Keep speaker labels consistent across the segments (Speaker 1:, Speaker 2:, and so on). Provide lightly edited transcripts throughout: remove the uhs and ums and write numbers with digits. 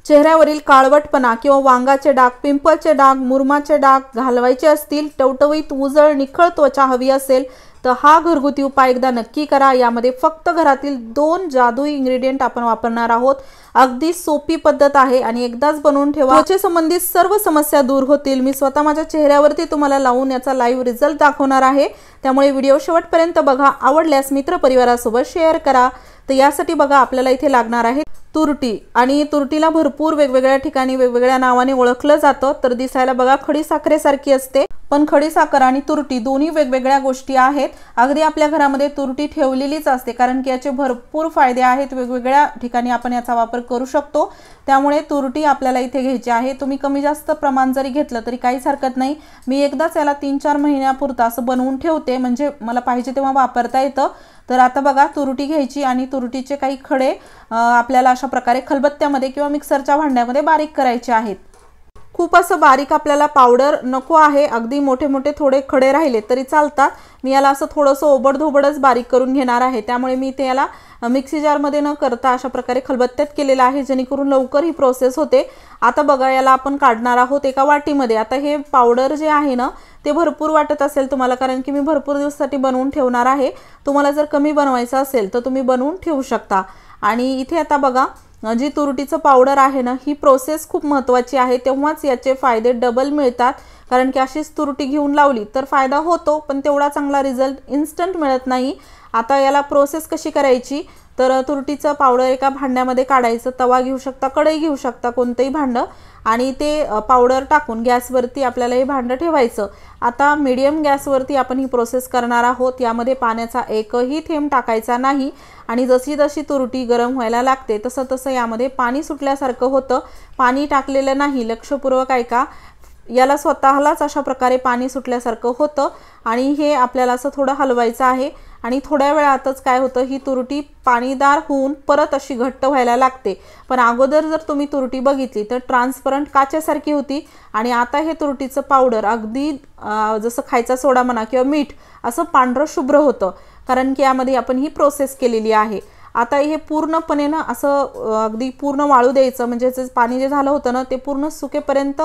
Speaker 1: चेहऱ्यावरील काळवटपणा किंवा वांगाचे डाग, पिंपलचे डाग, मुरमाचे डाग घालवायचे असतील, टवटवीत उजळ निखळ त्वचा हवी असेल तर हा घरगुती उपाय एकदा नक्की करा। यामध्ये फक्त घरातील 2 जादुई इन्ग्रेडियंट आपण वापरणार आहोत। अगदी सोपी पद्धत आहे आणि एकदाच बनवून ठेवा, त्वचेसंबंधित सर्व समस्या दूर होतील। मी स्वतः माझ्या चेहऱ्यावरती तुम्हाला लावून याचा लाईव्ह रिझल्ट दाखवणार आहे, त्यामुळे व्हिडिओ शेवटपर्यंत बघा। आवडल्यास मित्रपरिवारासोबत शेअर करा। तर यासाठी बघा आपल्याला इथे लागणार आहे तुरटी, आणि तुरटीला भरपूर वेगवेगळ्या ठिकाणी वेगवेगळ्या नावाने ओळखलं जातं। तर दिसायला बघा खडी साखरेसारखी असते, पण खडी साखर आणि तुरटी दोन्ही वेगवेगळ्या गोष्टी आहेत। अगदी आपल्या घरामध्ये तुरटी ठेवलेलीच असते, कारण की याचे भरपूर फायदे आहेत। वेगवेगळ्या ठिकाणी आपण याचा वापर करू शकतो, त्यामुळे तुरटी आपल्याला इथे घ्यायची आहे। तुम्ही कमी जास्त प्रमाण जरी घेतलं तरी काहीच हरकत नाही। मी एकदाच याला 3-4 महिन्यापुरता असं बनवून ठेवते, म्हणजे मला पाहिजे तेव्हा वापरता येतं। तर आता बघा तुरटी घ्यायची आणि तुरटीचे काही खडे आपल्याला अशा प्रकारे खलबत्त्यामध्ये किंवा मिक्सरच्या भांड्यामध्ये बारीक करायचे आहेत। खूप असं बारीक आपल्याला पावडर नको आहे, अगदी मोठे मोठे थोडे खडे राहिले तरी चालतात। मी याला असं थोडंसं ओबडधोबडच बारीक करून घेणार आहे, त्यामुळे मी ते याला मिक्सी जारमध्ये न करता अशा प्रकारे खलबत्त्यात केलेलं आहे, जेणेकरून लवकर ही प्रोसेस होते। आता बघा याला आपण काढणार आहोत एका वाटीमध्ये। आता हे पावडर जे आहे ना ते भरपूर वाटत असेल तुम्हाला, कारण की मी भरपूर दिवसासाठी बनवून ठेवणार आहे। तुम्हाला जर कमी बनवायचं असेल तर तुम्ही बनवून ठेवू शकता। आणि इथे आता बघा जी तुरटीचं पावडर आहे ना, ही प्रोसेस खूप महत्त्वाची आहे, तेव्हाच याचे फायदे डबल मिळतात। कारण की अशीच तुरटी घेऊन लावली तर फायदा होतो, पण तेवढा चांगला रिझल्ट इन्स्टंट मिळत नाही। आता याला प्रोसेस कशी करायची, तर तुरटीचं पावडर एका भांड्यामध्ये काढायचं। तवा घेऊ शकता, कढई घेऊ शकता, कोणतंही भांडं, आणि ते पावडर टाकून गॅसवरती आपल्याला हे भांडं ठेवायचं। आता मीडियम गॅसवरती आपण ही प्रोसेस करणार आहोत। यामध्ये पाण्याचा एकही थेंब टाकायचा नाही, आणि जशी जशी तुरटी गरम व्हायला लागते तसं तसं यामध्ये पाणी सुटल्यासारखं होतं। पाणी टाकलेलं नाही, लक्षपूर्वक ऐका, याला स्वतःलाच अशा प्रकारे पाणी सुटल्यासारखं होतं, आणि हे आपल्याला असं थोडं हलवायचं आहे। आणि थोड्या वेळातच काय होतं, ही तुरटी पाणीदार होऊन परत अशी घट्ट व्हायला लागते। पण अगोदर जर तुम्ही तुरटी बघितली तर ट्रान्सपरंट काचेसारखी होती, आणि आता हे तुरटीचं पावडर अगदी जसं खायचा सोडा म्हणा किंवा मीठ असं पांढरं शुभ्र होतं, कारण की यामध्ये आपण ही प्रोसेस केलेली आहे। आता हे पूर्णपणे ना असं अगदी पूर्ण वाळू द्यायचं, म्हणजे पाणी जे झालं होतं ना ते पूर्ण सुकेपर्यंत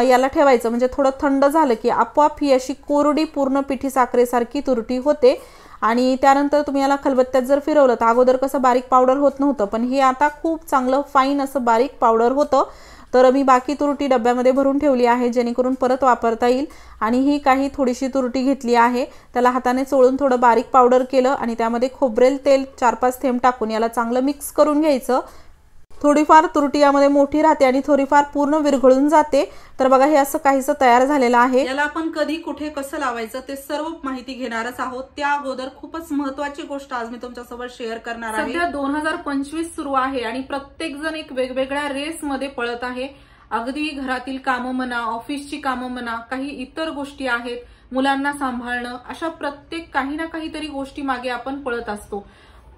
Speaker 1: याला ठेवायचं। म्हणजे थोडं थंड झालं की आपोआप ही अशी कोरडी पूर्ण पिठी साखरेसारखी तुरटी होते। आणि त्यानंतर तुम्ही याला खलबत्त्यात जर फिरवलं तर अगोदर कसं बारीक पावडर होत नव्हतं, पण हे आता खूप चांगलं फाईन असं बारीक पावडर होतं। तर मी बाकी तुरटी डब्यामध्ये भरून ठेवली आहे, जेणेकरून परत वापरता येईल। आणि ही काही थोडीशी तुरटी घेतली आहे, त्याला हाताने चोळून थोडं बारीक पावडर केलं, आणि त्यामध्ये खोबरेल तेल 4-5 थेंब टाकून याला चांगलं मिक्स करून घ्यायचं। थोडीफार तुरटी यामध्ये मोठी राहते आणि थोडीफार पूर्ण विरघळून जाते। तर बघा हे असं काहीसं तयार झालेलं आहे। याला आपण कधी कुठे कसं लावायचं ते सर्व माहिती घेणारच आहोत। त्या अगोदर खूपच महत्त्वाची गोष्ट आज मी तुमच्यासोबत शेअर करणार आहे। सध्या 2025 सुरू आहे आणि प्रत्येक जण एक वेगवेगळ्या रेस मध्ये पळत आहे। अगदी घरातील कामं म्हणा, ऑफिसची कामं म्हणा, काही इतर गोष्टी आहेत, मुलांना सांभाळणं, अशा प्रत्येक काही ना काहीतरी गोष्टी मागे आपण पळत असतो।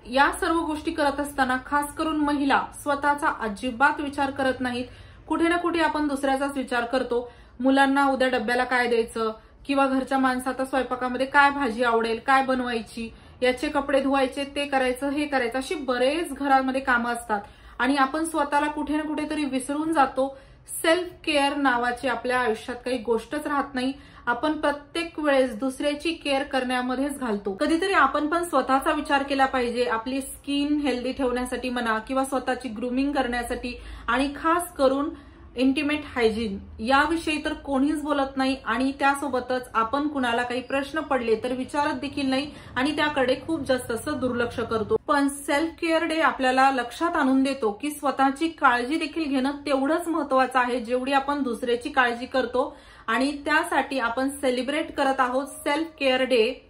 Speaker 1: या सर्व गोष्टी करत असताना खास करून महिला स्वतःचा अजिबात विचार करत नाहीत। कुठे ना कुठे आपण दुसऱ्याचाच विचार करतो। मुलांना उद्या डब्याला काय द्यायचं, किंवा घरच्या माणसाचा स्वयंपाकामध्ये काय भाजी आवडेल, काय बनवायची, याचे कपडे धुवायचे, ते करायचं, हे करायचं, अशी बरेच घरामध्ये कामं असतात, आणि आपण स्वतःला कुठे ना कुठेतरी विसरून जातो। सेल्फ केअर नावाची आपल्या आयुष्यात काही गोष्टच राहत नाही। आपण प्रत्येक वेळेस दुसऱ्याची केअर करण्यामध्येच घालतो। कधीतरी आपण पण स्वतःचा विचार केला पाहिजे, आपली स्किन हेल्दी ठेवण्यासाठी म्हणा, किंवा स्वतःची ग्रूमिंग करण्यासाठी, आणि खास करून इंटिमेट हायजीन याविषयी तर कोणीच बोलत नाही। आणि त्यासोबतच आपण कुणाला काही प्रश्न पडले तर विचारत देखील नाही, आणि त्याकडे खूप जास्त असं दुर्लक्ष करतो। पण सेल्फ केअर डे आपल्याला लक्षात आणून देतो की स्वतःची काळजी देखील घेणं तेवढंच महत्त्वाचं आहे, जेवढी आपण दुसऱ्याची काळजी करतो। आणि त्यासाठी आपण सेलिब्रेट करत आहोत सेल्फ केअर डे।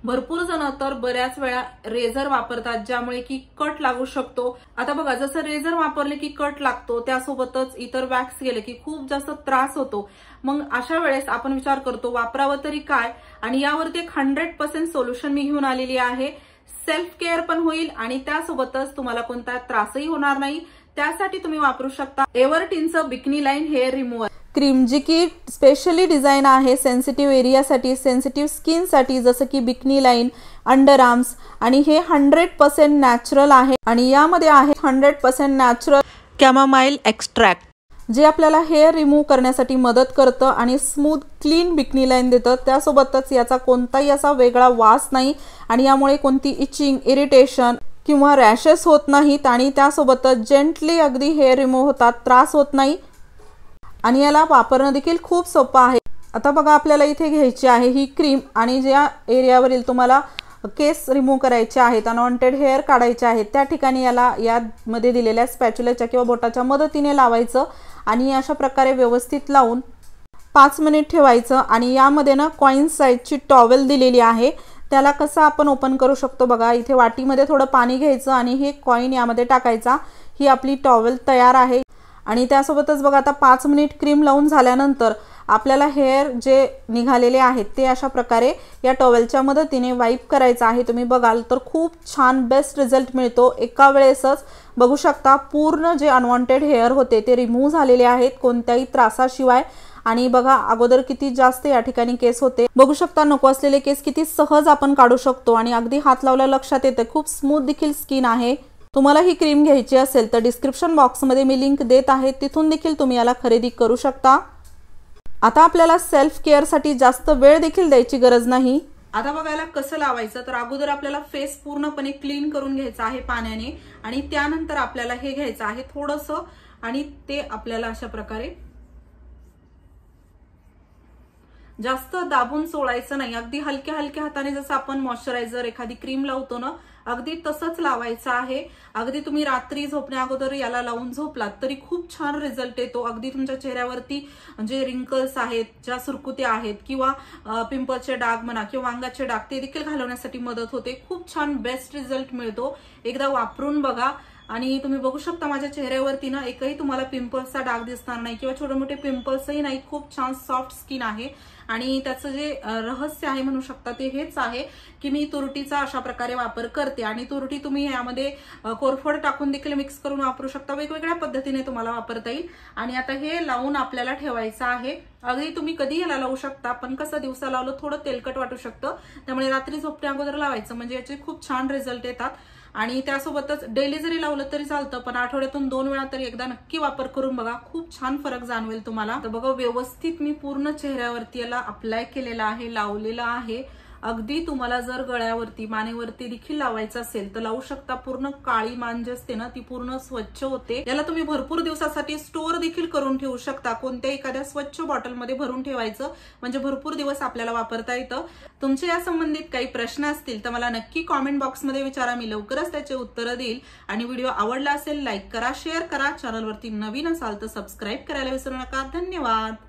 Speaker 1: भरपूर जण तर बऱ्याच वेळा रेझर वापरतात, ज्यामुळे की कट लागू शकतो। आता बघा, जसं रेझर वापरले की कट लागतो, त्यासोबतच इतर वॅक्स गेले की खूप जास्त त्रास होतो। मग अशा वेळेस आपण विचार करतो वापरावं तरी काय, आणि यावरती एक 100% सोल्युशन मी घेऊन आलेली आहे। सेल्फ केअर पण होईल आणि त्यासोबतच तुम्हाला कोणता त्रासही होणार नाही। त्यासाठी तुम्ही वापरू शकता एव्हरटीनचं bikini line hair remover cream, जी की स्पेशली डिझाईन आहे सेन्सिटिव्ह एरियासाठी, सेन्सिटिव्ह स्किनसाठी, जसं की बिकनी लाईन, अंडर आर्म्स, आणि हे 100% नॅचरल आहे, आणि यामध्ये आहे 100% नॅचरल कॅमोमाईल एक्स्ट्रॅक्ट, जे आपल्याला हेअर रिमूव्ह करण्यासाठी मदत करतं आणि स्मूथ क्लीन बिकनी लाईन देतं। त्यासोबतच याचा कोणताही असा वेगळा वास नाही आणि यामुळे कोणती इचिंग, इरिटेशन किंवा रॅशेस होत नाहीत आणि त्यासोबतच जेंटली अगदी हेअर रिमूव्ह होतात, त्रास होत नाही आणि याला वापरणं देखील खूप सोपं आहे। आता बघा, आपल्याला इथे घ्यायची आहे ही क्रीम आणि ज्या एरियावरील तुम्हाला केस रिमूव्ह करायचे आहेत, अनवॉन्टेड हेअर काढायचे आहेत, त्या ठिकाणी याला यामध्ये दिलेल्या स्पॅच्युलाच्या किंवा बोटाच्या मदतीने लावायचं आणि अशा प्रकारे व्यवस्थित लावून 5 मिनिट ठेवायचं। आणि यामध्ये ना कॉइन साइजची टॉवेल दिलेली आहे, त्याला कसं आपण ओपन करू शकतो बघा, इथे वाटीमध्ये थोडं पाणी घ्यायचं आणि हे कॉइन यामध्ये टाकायचा। ही आपली टॉवेल तयार आहे आणि त्यासोबतच बघा, आता 5 मिनिट क्रीम लावून झाल्यानंतर आपल्याला हेअर जे निघालेले आहेत ते अशा प्रकारे या टॉवेलच्या मदतीने वाईप करायचं आहे। तुम्ही बघाल तर खूप छान बेस्ट रिझल्ट मिळतो। एका वेळेसच बघू शकता पूर्ण जे अनवॉन्टेड हेअर होते ते रिमूव्ह झालेले आहेत कोणत्याही त्रासाशिवाय। आणि बघा अगोदर किती जास्त या ठिकाणी केस होते, बघू शकता नको असलेले केस किती सहज आपण काढू शकतो आणि अगदी हात लावल्या लक्षात येते खूप स्मूथ देखील स्किन आहे। तुम्हाला ही क्रीम घ्यायची असेल तर डिस्क्रिप्शन बॉक्समध्ये मी लिंक देत आहे, तिथून देखील तुम्ही याला खरेदी करू शकता। आता आपल्याला सेल्फ केअर साठी जास्त वेळ देखील द्यायची गरज नाही। आता बघायला कसं लावायचं, तर अगोदर आपल्याला फेस पूर्णपणे क्लीन करून घ्यायचा आहे पाण्याने आणि त्यानंतर आपल्याला हे घ्यायचं आहे थोडंसं आणि ते आपल्याला अशा प्रकारे जास्त दाबून सोडायचं नाही, अगदी हलक्या हलक्या हाताने जसं आपण मॉइश्चरायझर एखादी क्रीम लावतो ना अगदी तसंच लावायचं आहे। अगदी तुम्ही रात्री झोपण्या अगोदर याला लावून झोपलात तरी खूप छान रिझल्ट येतो। अगदी तुमच्या चेहऱ्यावरती जे रिंकल्स आहेत, ज्या सुरकुत्या आहेत किंवा पिंपलचे डाग म्हणा किंवा वांगाचे डाग ते देखील घालवण्यासाठी मदत होते। खूप छान बेस्ट रिझल्ट मिळतो, एकदा वापरून बघा। आणि तुम्ही बघू शकता माझ्या चेहऱ्यावरती ना एकही तुम्हाला पिंपल्सचा डाग दिसणार नाही किंवा छोटे मोठे पिंपल्सही नाही, खूप छान सॉफ्ट स्किन आहे। आणि त्याचं जे रहस्य आहे म्हणू शकता ते हेच आहे की मी तुरटीचा अशा प्रकारे वापर करते आणि तुरटी तुम्ही यामध्ये कोरफड टाकून देखील मिक्स करून वापरू शकता, वेगवेगळ्या पद्धतीने तुम्हाला वापरता येईल। आणि आता हे लावून आपल्याला ठेवायचं आहे, अगदी तुम्ही कधी याला लावू शकता, पण कसं दिवसा लावलं थोडं तेलकट वाटू शकतं, त्यामुळे रात्री झोपण्या अगोदर लावायचं म्हणजे याचे खूप छान रिझल्ट येतात। आणि त्यासोबतच डेली जरी लावलं तरी चालतं, पण आठवड्यातून 2 वेळा तरी एकदा नक्की वापर करून बघा, खूप छान फरक जाणवेल तुम्हाला। तर बघा व्यवस्थित मी पूर्ण चेहऱ्यावरती याला अप्लाय केलेला आहे, लावलेला आहे। अगदी तुम्हाला जर गळ्यावरती मानेवरती देखील लावायचं असेल तर लावू शकता, पूर्ण काळी मान जी असते ना ती पूर्ण स्वच्छ होते। याला तुम्ही भरपूर दिवसासाठी स्टोअर देखील करून ठेवू शकता, कोणत्या एखाद्या स्वच्छ बॉटलमध्ये भरून ठेवायचं म्हणजे भरपूर दिवस आपल्याला वापरता येतं। तुमचे या संबंधित काही प्रश्न असतील तर मला नक्की कॉमेंट बॉक्समध्ये विचारा, मी लवकरच त्याचे उत्तर देईल। आणि व्हिडिओ आवडला असेल लाईक करा, शेअर करा, चॅनलवरती नवीन असाल तर सबस्क्राईब करायला विसरू नका। धन्यवाद।